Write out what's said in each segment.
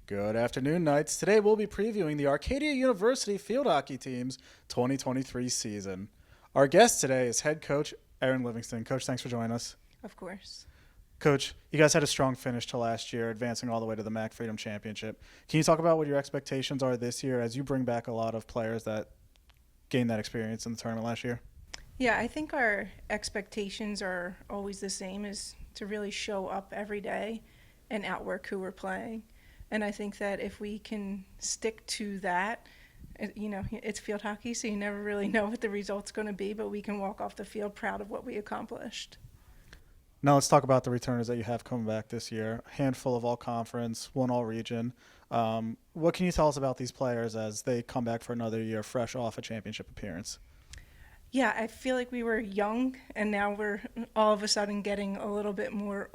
Good afternoon, Knights. Today we'll be previewing the Arcadia University field hockey team's 2023 season. Our guest today is head coach Erin Livingston. Coach, thanks for joining us. Of course. Coach, you guys had a strong finish to last year, advancing all the way to the MAC Freedom Championship. Can you talk about what your expectations are this year as you bring back a lot of players that gained that experience in the tournament last year? Yeah, I think our expectations are always the same, is to really show up every day and outwork who we're playing. And I think that if we can stick to that, it's field hockey, so you never really know what the result's going to be, but we can walk off the field proud of what we accomplished. Now let's talk about the returners that you have coming back this year. A handful of all conference, one all region. What can you tell us about these players as they come back for another year fresh off a championship appearance? Yeah, I feel like we were young, and now we're all of a sudden getting a little bit more,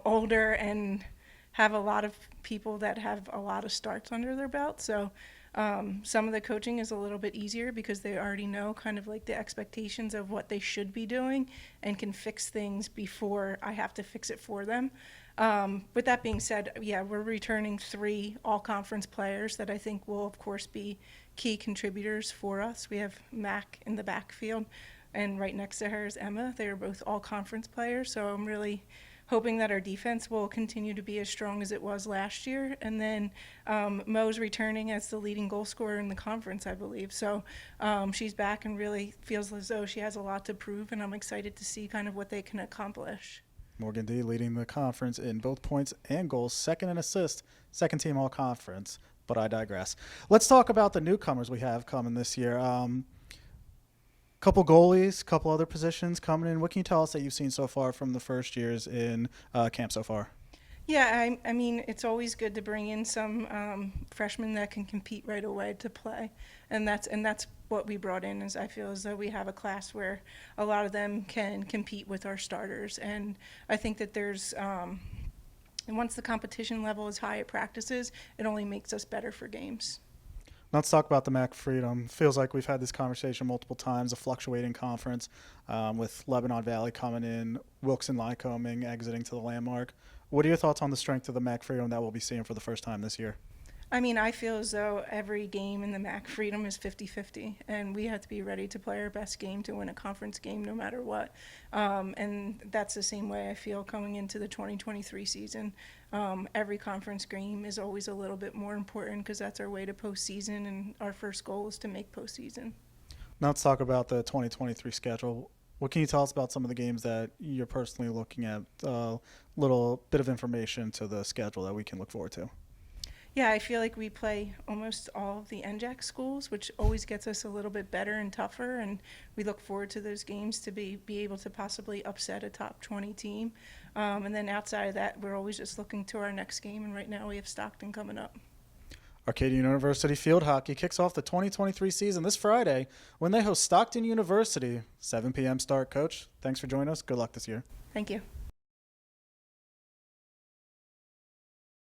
older and have a lot of people that have a lot of starts under their belt. So some of the coaching is a little bit easier because they already know kind of like the expectations of what they should be doing and can fix things before I have to fix it for them. With that being said, yeah, we're returning 3 all-conference players that I think will, of course, be key contributors for us. We have Mac in the backfield, and right next to her is Emma. They are both all-conference players, so I'm really hoping that our defense will continue to be as strong as it was last year. And then Mo's returning as the leading goal scorer in the conference, I believe. So she's back and really feels as though she has a lot to prove, and I'm excited to see kind of what they can accomplish. Morgan D leading the conference in both points and goals, second in assists, second team all conference. But I digress. Let's talk about the newcomers we have coming this year. Couple goalies, couple other positions coming in. What can you tell us that you've seen so far from the first years in camp so far? Yeah, I mean, it's always good to bring in some freshmen that can compete right away to play, and that's what we brought in. Is I feel as though we have a class where a lot of them can compete with our starters, and I think that there's and once the competition level is high at practices, it only makes us better for games. Let's talk about the MAC Freedom. Feels like we've had this conversation multiple times, a fluctuating conference with Lebanon Valley coming in, Wilkes and Lycoming exiting to the Landmark. What are your thoughts on the strength of the MAC Freedom that we'll be seeing for the first time this year? I mean, I feel as though every game in the MAC Freedom is 50-50, and we have to be ready to play our best game to win a conference game no matter what. And that's the same way I feel coming into the 2023 season. Every conference game is always a little bit more important because that's our way to postseason, and our first goal is to make postseason. Now let's talk about the 2023 schedule. What can you tell us about some of the games that you're personally looking at? A little bit of information to the schedule that we can look forward to. Yeah, I feel like we play almost all of the NJAC schools, which always gets us a little bit better and tougher, and we look forward to those games to be able to possibly upset a top 20 team. And then outside of that, we're always just looking to our next game, and right now we have Stockton coming up. Arcadia University field hockey kicks off the 2023 season this Friday when they host Stockton University. 7 p.m. start. Coach, thanks for joining us. Good luck this year. Thank you.